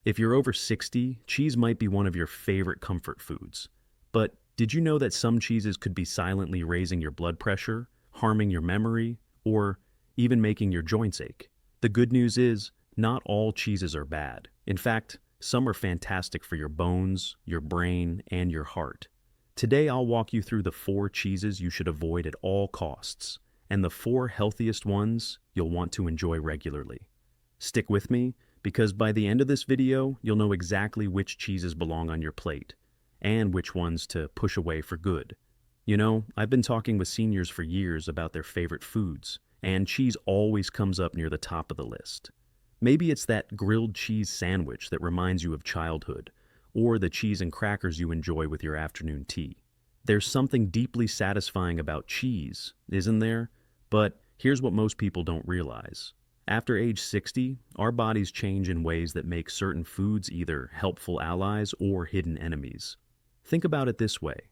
If you're over 60, cheese might be one of your favorite comfort foods. But did you know that some cheeses could be silently raising your blood pressure, harming your memory, or even making your joints ache? The good news is, not all cheeses are bad. In fact, some are fantastic for your bones, your brain, and your heart. Today I'll walk you through the 4 cheeses you should avoid at all costs, and the 4 healthiest ones you'll want to enjoy regularly. Stick with me, because by the end of this video, you'll know exactly which cheeses belong on your plate, and which ones to push away for good. You know, I've been talking with seniors for years about their favorite foods, and cheese always comes up near the top of the list. Maybe it's that grilled cheese sandwich that reminds you of childhood, or the cheese and crackers you enjoy with your afternoon tea. There's something deeply satisfying about cheese, isn't there? But here's what most people don't realize. After age 60, our bodies change in ways that make certain foods either helpful allies or hidden enemies. Think about it this way.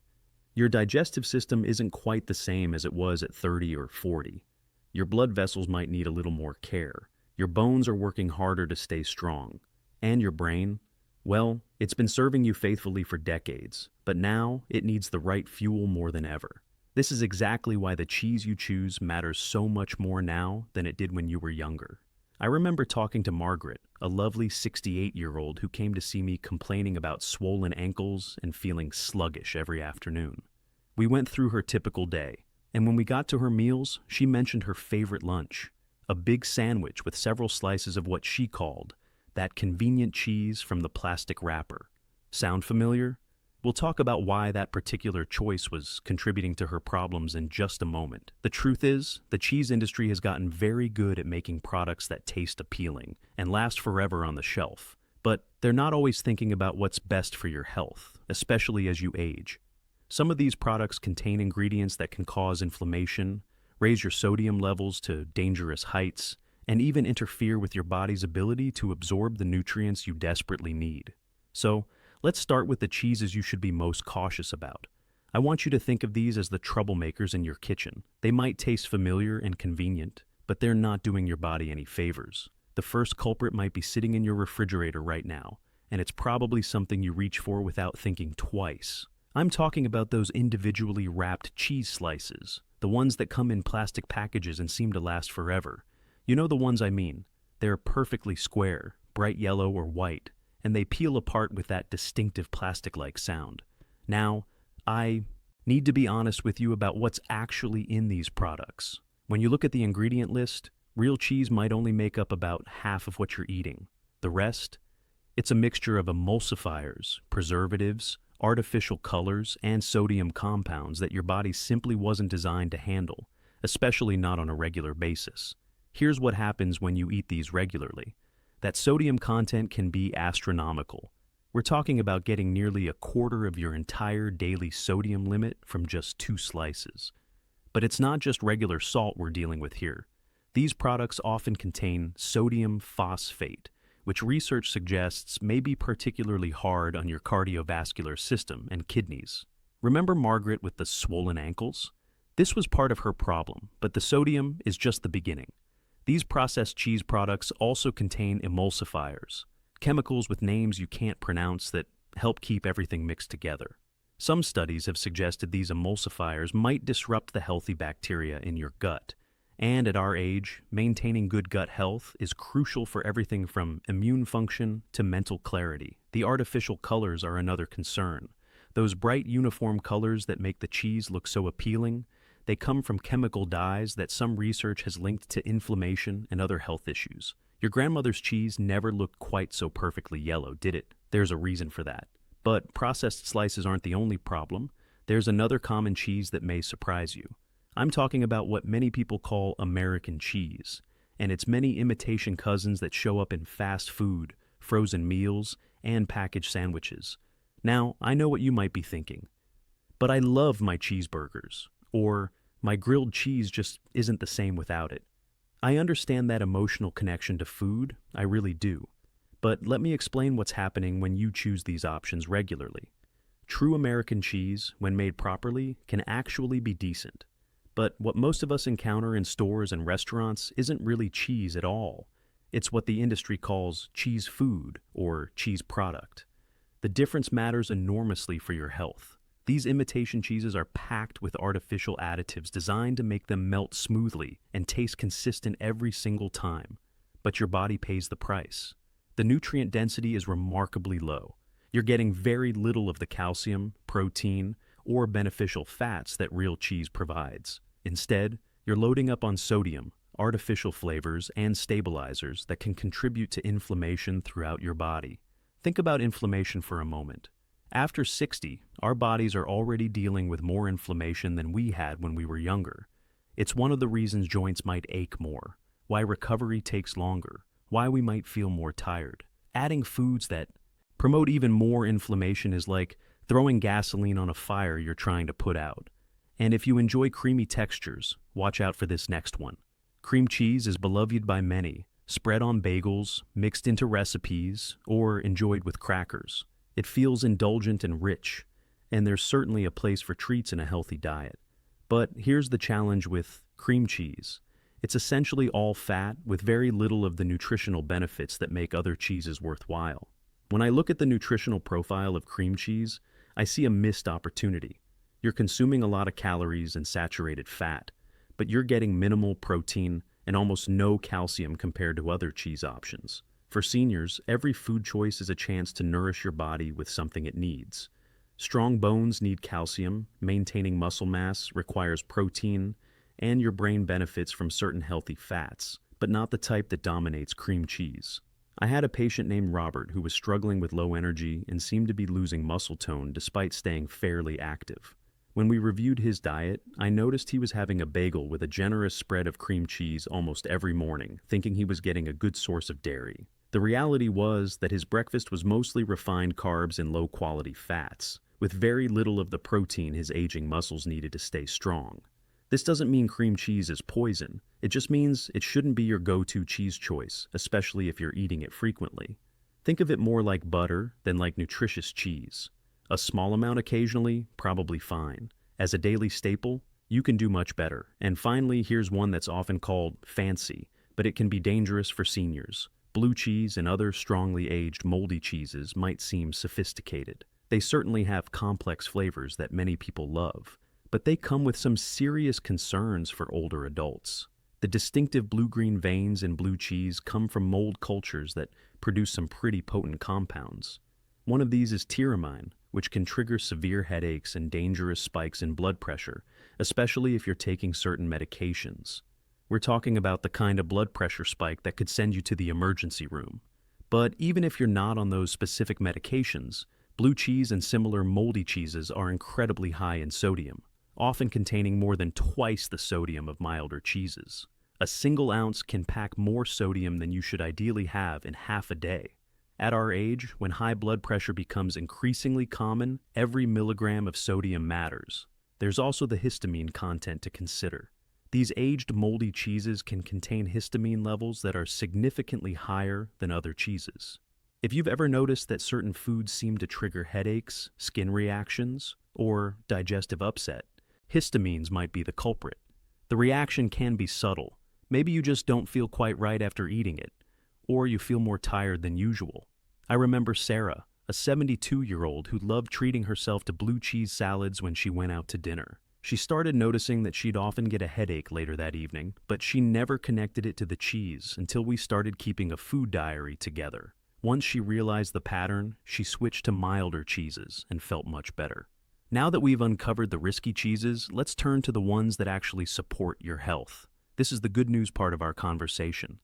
Your digestive system isn't quite the same as it was at 30 or 40. Your blood vessels might need a little more care. Your bones are working harder to stay strong. And your brain? Well, it's been serving you faithfully for decades, but now it needs the right fuel more than ever. This is exactly why the cheese you choose matters so much more now than it did when you were younger. I remember talking to Margaret, a lovely 68-year-old who came to see me complaining about swollen ankles and feeling sluggish every afternoon. We went through her typical day, and when we got to her meals, she mentioned her favorite lunch, a big sandwich with several slices of what she called that convenient cheese from the plastic wrapper. Sound familiar? We'll talk about why that particular choice was contributing to her problems in just a moment. The truth is, the cheese industry has gotten very good at making products that taste appealing and last forever on the shelf. But they're not always thinking about what's best for your health, especially as you age. Some of these products contain ingredients that can cause inflammation, raise your sodium levels to dangerous heights, and even interfere with your body's ability to absorb the nutrients you desperately need. So, let's start with the cheeses you should be most cautious about. I want you to think of these as the troublemakers in your kitchen. They might taste familiar and convenient, but they're not doing your body any favors. The first culprit might be sitting in your refrigerator right now, and it's probably something you reach for without thinking twice. I'm talking about those individually wrapped cheese slices, the ones that come in plastic packages and seem to last forever. You know the ones I mean. They're perfectly square, bright yellow or white, and they peel apart with that distinctive plastic-like sound. Now, I need to be honest with you about what's actually in these products. When you look at the ingredient list, real cheese might only make up about half of what you're eating. The rest? It's a mixture of emulsifiers, preservatives, artificial colors, and sodium compounds that your body simply wasn't designed to handle, especially not on a regular basis. Here's what happens when you eat these regularly. That sodium content can be astronomical. We're talking about getting nearly a quarter of your entire daily sodium limit from just 2 slices. But it's not just regular salt we're dealing with here. These products often contain sodium phosphate, which research suggests may be particularly hard on your cardiovascular system and kidneys. Remember Margaret with the swollen ankles? This was part of her problem, but the sodium is just the beginning. These processed cheese products also contain emulsifiers, chemicals with names you can't pronounce that help keep everything mixed together. Some studies have suggested these emulsifiers might disrupt the healthy bacteria in your gut. And at our age, maintaining good gut health is crucial for everything from immune function to mental clarity. The artificial colors are another concern. Those bright uniform colors that make the cheese look so appealing, they come from chemical dyes that some research has linked to inflammation and other health issues. Your grandmother's cheese never looked quite so perfectly yellow, did it? There's a reason for that. But processed slices aren't the only problem. There's another common cheese that may surprise you. I'm talking about what many people call American cheese, and its many imitation cousins that show up in fast food, frozen meals, and packaged sandwiches. Now, I know what you might be thinking. But I love my cheeseburgers, or my grilled cheese just isn't the same without it. I understand that emotional connection to food, I really do. But let me explain what's happening when you choose these options regularly. True American cheese, when made properly, can actually be decent. But what most of us encounter in stores and restaurants isn't really cheese at all. It's what the industry calls cheese food or cheese product. The difference matters enormously for your health. These imitation cheeses are packed with artificial additives designed to make them melt smoothly and taste consistent every single time. But your body pays the price. The nutrient density is remarkably low. You're getting very little of the calcium, protein, or beneficial fats that real cheese provides. Instead, you're loading up on sodium, artificial flavors, and stabilizers that can contribute to inflammation throughout your body. Think about inflammation for a moment. After 60, our bodies are already dealing with more inflammation than we had when we were younger. It's one of the reasons joints might ache more, why recovery takes longer, why we might feel more tired. Adding foods that promote even more inflammation is like throwing gasoline on a fire you're trying to put out. And if you enjoy creamy textures, watch out for this next one. Cream cheese is beloved by many, spread on bagels, mixed into recipes, or enjoyed with crackers. It feels indulgent and rich, and there's certainly a place for treats in a healthy diet. But here's the challenge with cream cheese. It's essentially all fat with very little of the nutritional benefits that make other cheeses worthwhile. When I look at the nutritional profile of cream cheese, I see a missed opportunity. You're consuming a lot of calories and saturated fat, but you're getting minimal protein and almost no calcium compared to other cheese options. For seniors, every food choice is a chance to nourish your body with something it needs. Strong bones need calcium, maintaining muscle mass requires protein, and your brain benefits from certain healthy fats, but not the type that dominates cream cheese. I had a patient named Robert who was struggling with low energy and seemed to be losing muscle tone despite staying fairly active. When we reviewed his diet, I noticed he was having a bagel with a generous spread of cream cheese almost every morning, thinking he was getting a good source of dairy. The reality was that his breakfast was mostly refined carbs and low-quality fats, with very little of the protein his aging muscles needed to stay strong. This doesn't mean cream cheese is poison. It just means it shouldn't be your go-to cheese choice, especially if you're eating it frequently. Think of it more like butter than like nutritious cheese. A small amount occasionally, probably fine. As a daily staple, you can do much better. And finally, here's one that's often called fancy, but it can be dangerous for seniors. Blue cheese and other strongly aged moldy cheeses might seem sophisticated. They certainly have complex flavors that many people love, but they come with some serious concerns for older adults. The distinctive blue-green veins in blue cheese come from mold cultures that produce some pretty potent compounds. One of these is tyramine, which can trigger severe headaches and dangerous spikes in blood pressure, especially if you're taking certain medications. We're talking about the kind of blood pressure spike that could send you to the emergency room. But even if you're not on those specific medications, blue cheese and similar moldy cheeses are incredibly high in sodium, often containing more than twice the sodium of milder cheeses. A single ounce can pack more sodium than you should ideally have in half a day. At our age, when high blood pressure becomes increasingly common, every milligram of sodium matters. There's also the histamine content to consider. These aged moldy cheeses can contain histamine levels that are significantly higher than other cheeses. If you've ever noticed that certain foods seem to trigger headaches, skin reactions, or digestive upset, histamines might be the culprit. The reaction can be subtle. Maybe you just don't feel quite right after eating it, or you feel more tired than usual. I remember Sarah, a 72-year-old who loved treating herself to blue cheese salads when she went out to dinner. She started noticing that she'd often get a headache later that evening, but she never connected it to the cheese until we started keeping a food diary together. Once she realized the pattern, she switched to milder cheeses and felt much better. Now that we've uncovered the risky cheeses, let's turn to the ones that actually support your health. This is the good news part of our conversation,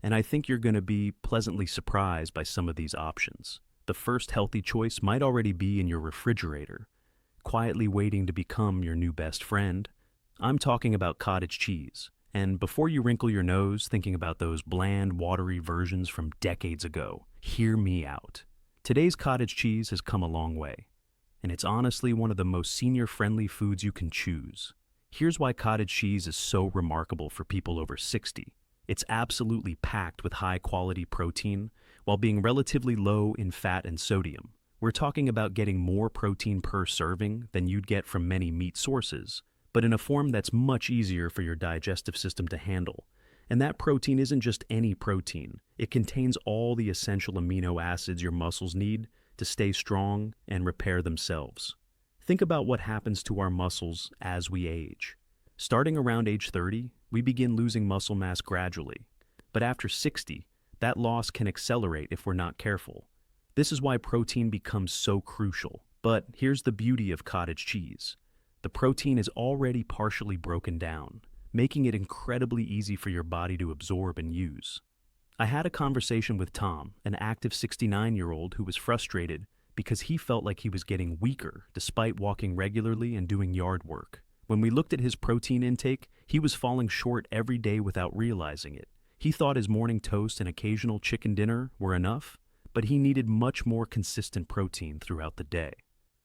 and I think you're going to be pleasantly surprised by some of these options. The first healthy choice might already be in your refrigerator, quietly waiting to become your new best friend. I'm talking about cottage cheese. And before you wrinkle your nose thinking about those bland, watery versions from decades ago, hear me out. Today's cottage cheese has come a long way, and it's honestly one of the most senior-friendly foods you can choose. Here's why cottage cheese is so remarkable for people over 60. It's absolutely packed with high-quality protein while being relatively low in fat and sodium. We're talking about getting more protein per serving than you'd get from many meat sources, but in a form that's much easier for your digestive system to handle. And that protein isn't just any protein. It contains all the essential amino acids your muscles need to stay strong and repair themselves. Think about what happens to our muscles as we age. Starting around age 30, we begin losing muscle mass gradually. But after 60, that loss can accelerate if we're not careful. This is why protein becomes so crucial. But here's the beauty of cottage cheese. The protein is already partially broken down, making it incredibly easy for your body to absorb and use. I had a conversation with Tom, an active 69-year-old who was frustrated because he felt like he was getting weaker despite walking regularly and doing yard work. When we looked at his protein intake, he was falling short every day without realizing it. He thought his morning toast and occasional chicken dinner were enough, but he needed much more consistent protein throughout the day.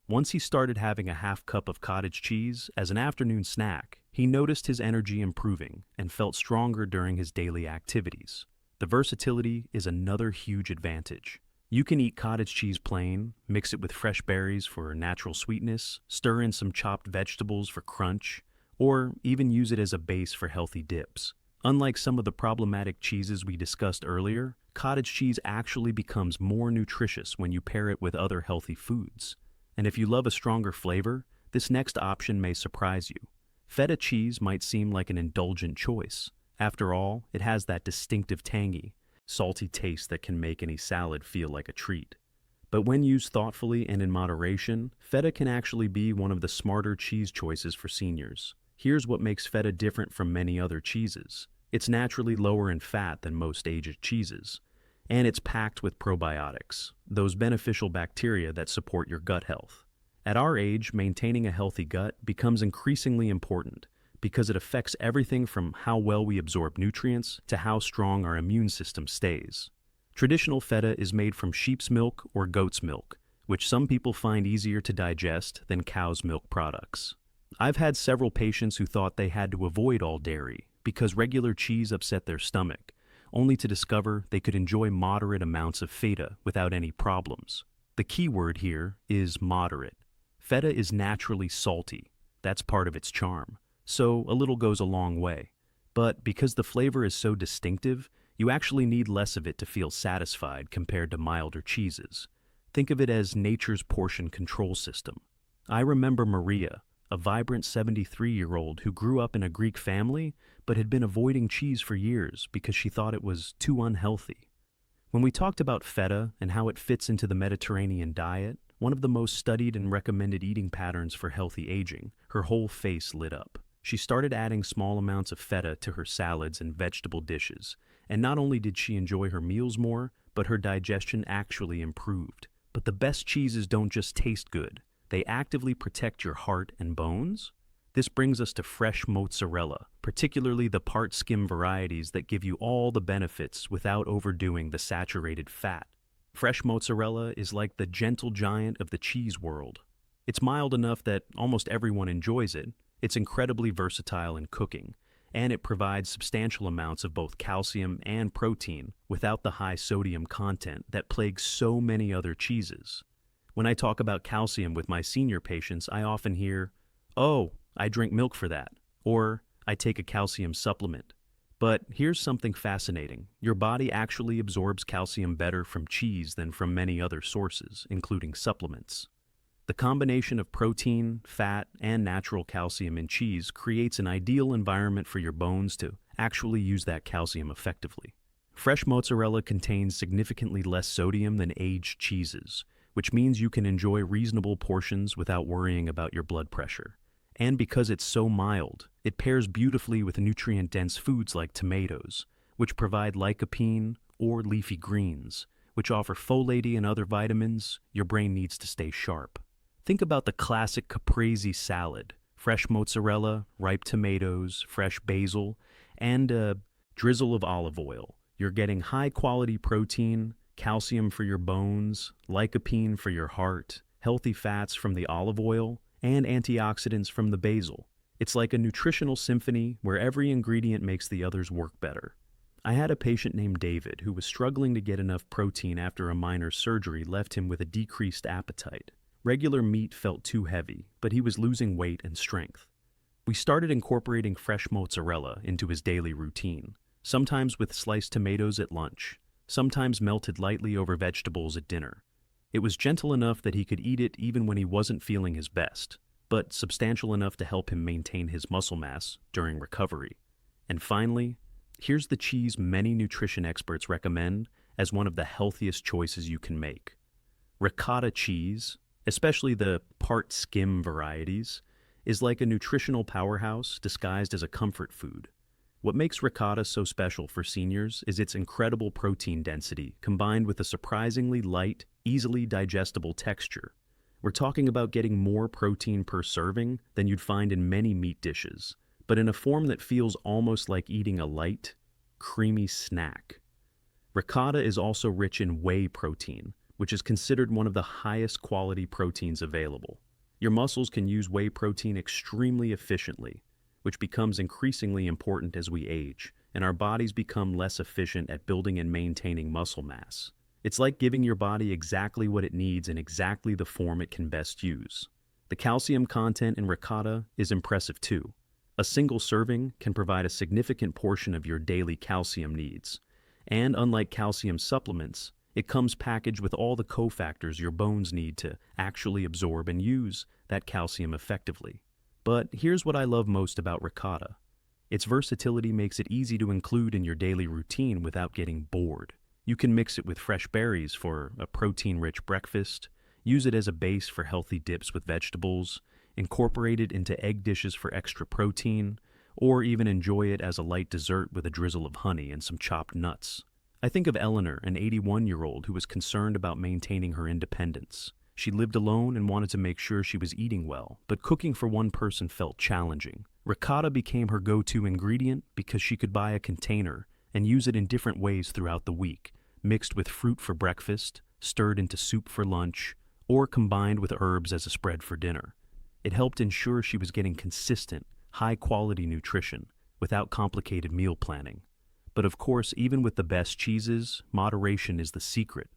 Once he started having a half cup of cottage cheese as an afternoon snack, he noticed his energy improving and felt stronger during his daily activities. The versatility is another huge advantage. You can eat cottage cheese plain, mix it with fresh berries for natural sweetness, stir in some chopped vegetables for crunch, or even use it as a base for healthy dips. Unlike some of the problematic cheeses we discussed earlier, cottage cheese actually becomes more nutritious when you pair it with other healthy foods. And if you love a stronger flavor, this next option may surprise you. Feta cheese might seem like an indulgent choice. After all, it has that distinctive tangy, salty taste that can make any salad feel like a treat. But when used thoughtfully and in moderation, feta can actually be one of the smarter cheese choices for seniors. Here's what makes feta different from many other cheeses. It's naturally lower in fat than most aged cheeses, and it's packed with probiotics, those beneficial bacteria that support your gut health. At our age, maintaining a healthy gut becomes increasingly important because it affects everything from how well we absorb nutrients to how strong our immune system stays. Traditional feta is made from sheep's milk or goat's milk, which some people find easier to digest than cow's milk products. I've had several patients who thought they had to avoid all dairy because regular cheese upset their stomach, only to discover they could enjoy moderate amounts of feta without any problems. The key word here is moderate. Feta is naturally salty. That's part of its charm. So a little goes a long way. But because the flavor is so distinctive, you actually need less of it to feel satisfied compared to milder cheeses. Think of it as nature's portion control system. I remember Maria, a vibrant 73-year-old who grew up in a Greek family but had been avoiding cheese for years because she thought it was too unhealthy. When we talked about feta and how it fits into the Mediterranean diet, one of the most studied and recommended eating patterns for healthy aging, her whole face lit up. She started adding small amounts of feta to her salads and vegetable dishes, and not only did she enjoy her meals more, but her digestion actually improved. But the best cheeses don't just taste good. They actively protect your heart and bones. This brings us to fresh mozzarella, particularly the part-skim varieties that give you all the benefits without overdoing the saturated fat. Fresh mozzarella is like the gentle giant of the cheese world. It's mild enough that almost everyone enjoys it. It's incredibly versatile in cooking, and it provides substantial amounts of both calcium and protein without the high sodium content that plagues so many other cheeses. When I talk about calcium with my senior patients, I often hear, "Oh, I drink milk for that," or "I take a calcium supplement." But here's something fascinating. Your body actually absorbs calcium better from cheese than from many other sources, including supplements. The combination of protein, fat, and natural calcium in cheese creates an ideal environment for your bones to actually use that calcium effectively. Fresh mozzarella contains significantly less sodium than aged cheeses, which means you can enjoy reasonable portions without worrying about your blood pressure. And because it's so mild, it pairs beautifully with nutrient-dense foods like tomatoes, which provide lycopene, or leafy greens, which offer folate and other vitamins your brain needs to stay sharp. Think about the classic caprese salad: fresh mozzarella, ripe tomatoes, fresh basil, and a drizzle of olive oil. You're getting high-quality protein, calcium for your bones, lycopene for your heart, healthy fats from the olive oil, and antioxidants from the basil. It's like a nutritional symphony where every ingredient makes the others work better. I had a patient named David who was struggling to get enough protein after a minor surgery left him with a decreased appetite. Regular meat felt too heavy, but he was losing weight and strength. We started incorporating fresh mozzarella into his daily routine. sometimes with sliced tomatoes at lunch, sometimes melted lightly over vegetables at dinner. It was gentle enough that he could eat it even when he wasn't feeling his best, but substantial enough to help him maintain his muscle mass during recovery. And finally, here's the cheese many nutrition experts recommend as one of the healthiest choices you can make. Ricotta cheese, especially the part skim varieties, is like a nutritional powerhouse disguised as a comfort food. What makes ricotta so special for seniors is its incredible protein density combined with a surprisingly light, easily digestible texture. We're talking about getting more protein per serving than you'd find in many meat dishes, but in a form that feels almost like eating a light, creamy snack. Ricotta is also rich in whey protein, which is considered one of the highest quality proteins available. Your muscles can use whey protein extremely efficiently, which becomes increasingly important as we age, and our bodies become less efficient at building and maintaining muscle mass. It's like giving your body exactly what it needs in exactly the form it can best use. The calcium content in ricotta is impressive too. A single serving can provide a significant portion of your daily calcium needs, and unlike calcium supplements, it comes packaged with all the cofactors your bones need to actually absorb and use that calcium effectively. But here's what I love most about ricotta. Its versatility makes it easy to include in your daily routine without getting bored. You can mix it with fresh berries for a protein-rich breakfast, use it as a base for healthy dips with vegetables, incorporate it into egg dishes for extra protein, or even enjoy it as a light dessert with a drizzle of honey and some chopped nuts. I think of Eleanor, an 81-year-old who was concerned about maintaining her independence. She lived alone and wanted to make sure she was eating well, but cooking for one person felt challenging. Ricotta became her go-to ingredient because she could buy a container and use it in different ways throughout the week, mixed with fruit for breakfast, stirred into soup for lunch, or combined with herbs as a spread for dinner. It helped ensure she was getting consistent, high-quality nutrition without complicated meal planning. But of course, even with the best cheeses, moderation is the secret.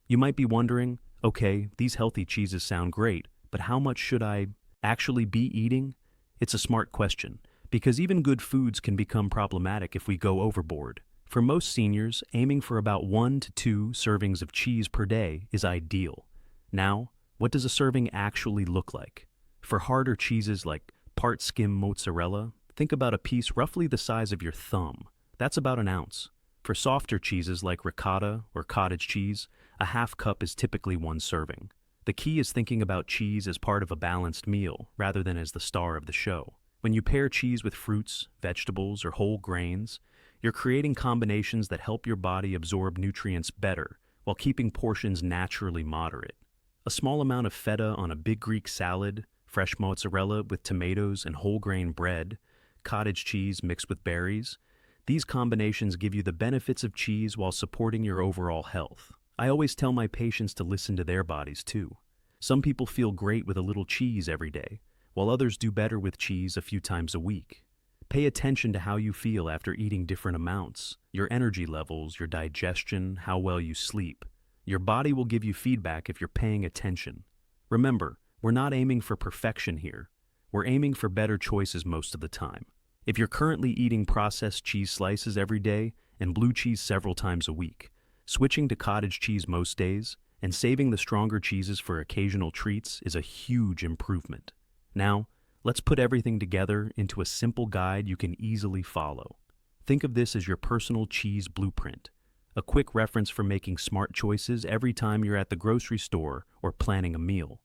You might be wondering, okay, these healthy cheeses sound great, but how much should I actually be eating? It's a smart question, because even good foods can become problematic if we go overboard. For most seniors, aiming for about 1 to 2 servings of cheese per day is ideal. Now, what does a serving actually look like? For harder cheeses like part skim mozzarella, think about a piece roughly the size of your thumb. That's about an ounce. For softer cheeses like ricotta or cottage cheese, a half cup is typically 1 serving. The key is thinking about cheese as part of a balanced meal rather than as the star of the show. When you pair cheese with fruits, vegetables, or whole grains, you're creating combinations that help your body absorb nutrients better while keeping portions naturally moderate. A small amount of feta on a big Greek salad, fresh mozzarella with tomatoes and whole grain bread, cottage cheese mixed with berries, these combinations give you the benefits of cheese while supporting your overall health. I always tell my patients to listen to their bodies too. Some people feel great with a little cheese every day, while others do better with cheese a few times a week. Pay attention to how you feel after eating different amounts, your energy levels, your digestion, how well you sleep. Your body will give you feedback if you're paying attention. Remember, we're not aiming for perfection here. We're aiming for better choices most of the time. If you're currently eating processed cheese slices every day and blue cheese several times a week, switching to cottage cheese most days and saving the stronger cheeses for occasional treats is a huge improvement. Now, let's put everything together into a simple guide you can easily follow. Think of this as your personal cheese blueprint, a quick reference for making smart choices every time you're at the grocery store or planning a meal.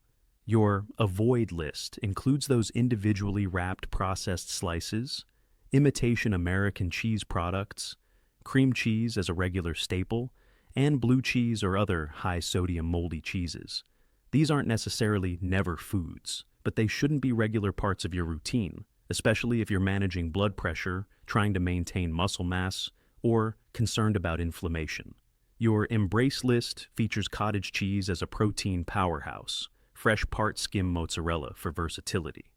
Your avoid list includes those individually wrapped processed slices, imitation American cheese products, cream cheese as a regular staple, and blue cheese or other high-sodium moldy cheeses. These aren't necessarily never foods, but they shouldn't be regular parts of your routine, especially if you're managing blood pressure, trying to maintain muscle mass, or concerned about inflammation. Your embrace list features cottage cheese as a protein powerhouse, fresh part skim mozzarella for versatility,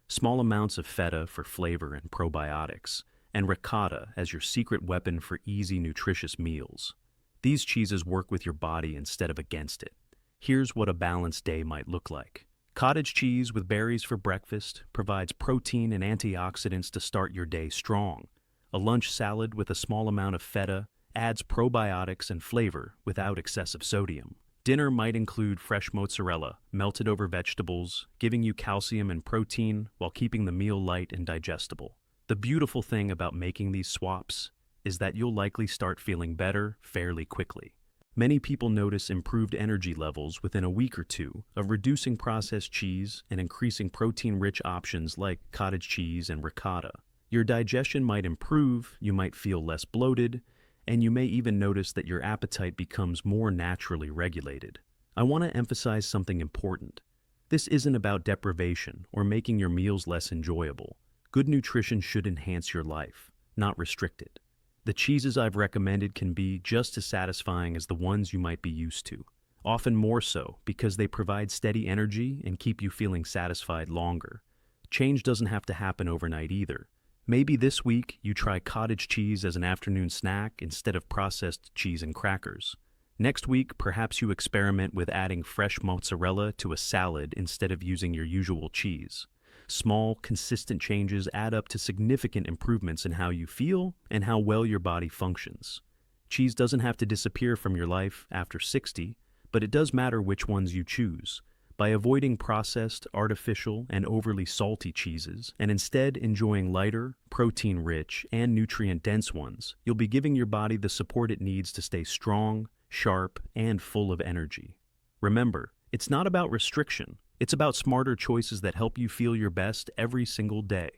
small amounts of feta for flavor and probiotics, and ricotta as your secret weapon for easy, nutritious meals. These cheeses work with your body instead of against it. Here's what a balanced day might look like. Cottage cheese with berries for breakfast provides protein and antioxidants to start your day strong. A lunch salad with a small amount of feta adds probiotics and flavor without excessive sodium. Dinner might include fresh mozzarella, melted over vegetables, giving you calcium and protein while keeping the meal light and digestible. The beautiful thing about making these swaps is that you'll likely start feeling better fairly quickly. Many people notice improved energy levels within a week or two of reducing processed cheese and increasing protein-rich options like cottage cheese and ricotta. Your digestion might improve, you might feel less bloated, and you may even notice that your appetite becomes more naturally regulated. I want to emphasize something important. This isn't about deprivation or making your meals less enjoyable. Good nutrition should enhance your life, not restrict it. The cheeses I've recommended can be just as satisfying as the ones you might be used to, often more so because they provide steady energy and keep you feeling satisfied longer. Change doesn't have to happen overnight either. Maybe this week you try cottage cheese as an afternoon snack instead of processed cheese and crackers. Next week, perhaps you experiment with adding fresh mozzarella to a salad instead of using your usual cheese. Small, consistent changes add up to significant improvements in how you feel and how well your body functions. Cheese doesn't have to disappear from your life after 60, but it does matter which ones you choose. By avoiding processed, artificial, and overly salty cheeses, and instead enjoying lighter, protein-rich, and nutrient-dense ones, you'll be giving your body the support it needs to stay strong, sharp, and full of energy. Remember, it's not about restriction. It's about smarter choices that help you feel your best every single day.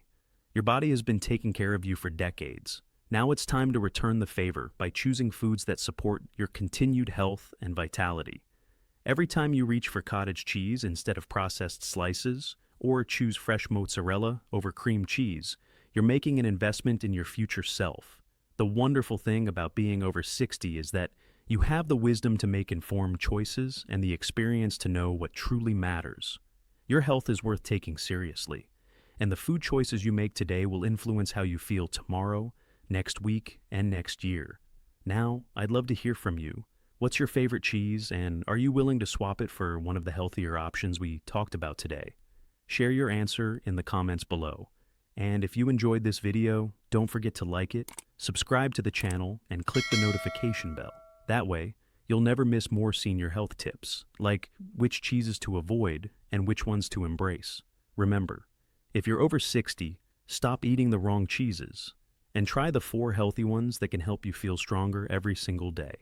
Your body has been taking care of you for decades. Now it's time to return the favor by choosing foods that support your continued health and vitality. Every time you reach for cottage cheese instead of processed slices, or choose fresh mozzarella over cream cheese, you're making an investment in your future self. The wonderful thing about being over 60 is that you have the wisdom to make informed choices and the experience to know what truly matters. Your health is worth taking seriously, and the food choices you make today will influence how you feel tomorrow, next week, and next year. Now, I'd love to hear from you. What's your favorite cheese, and are you willing to swap it for one of the healthier options we talked about today? Share your answer in the comments below. And if you enjoyed this video, don't forget to like it, subscribe to the channel, and click the notification bell. That way, you'll never miss more senior health tips, like which cheeses to avoid and which ones to embrace. Remember, if you're over 60, stop eating the wrong cheeses, and try the 4 healthy ones that can help you feel stronger every single day.